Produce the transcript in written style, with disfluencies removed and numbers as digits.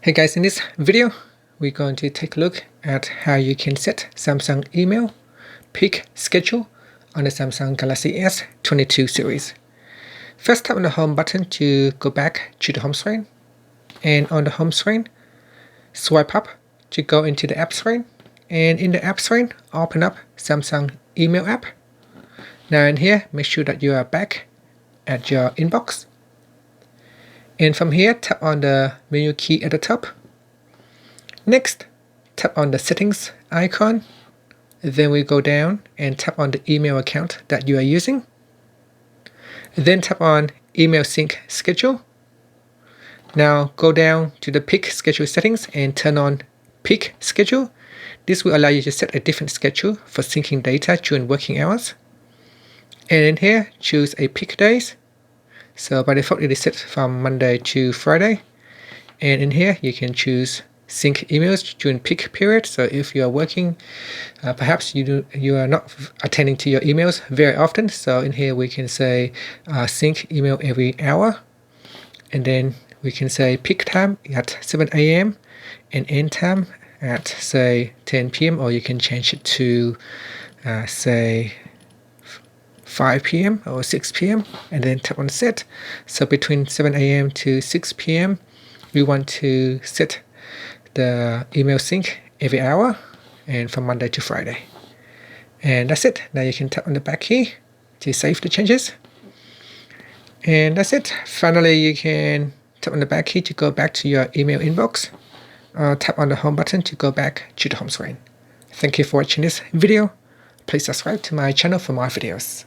Hey guys, in this video, we're going to take a look at how you can set Samsung email peak schedule on the Samsung Galaxy S22 series. First, tap on the home button to go back to the home screen. And on the home screen, swipe up to go into the app screen. And in the app screen, open up Samsung email app. Now in here, make sure that you are back at your inbox. And from here, tap on the menu key at the top. Next, tap on the settings icon. Then we go down and tap on the email account that you are using. Then tap on email sync schedule. Now go down to the peak schedule settings and turn on peak schedule. This will allow you to set a different schedule for syncing data during working hours. And in here, choose a peak days. So by default, it is set from Monday to Friday. And in here, you can choose sync emails during peak period. So if you are working, perhaps you are not attending to your emails very often. So in here, we can say sync email every hour. And then we can say peak time at 7 a.m. and end time at, say, 10 p.m. Or you can change it to, say, 5 p.m. or 6 p.m. and then tap on set. So between 7 a.m. to 6 p.m. we want to set the email sync every hour and from Monday to Friday. And that's it. Now you can tap on the back key to save the changes. And that's it. Finally, you can tap on the back key to go back to your email inbox. Tap on the home button to go back to the home screen. Thank you for watching this video. Please subscribe to my channel for more videos.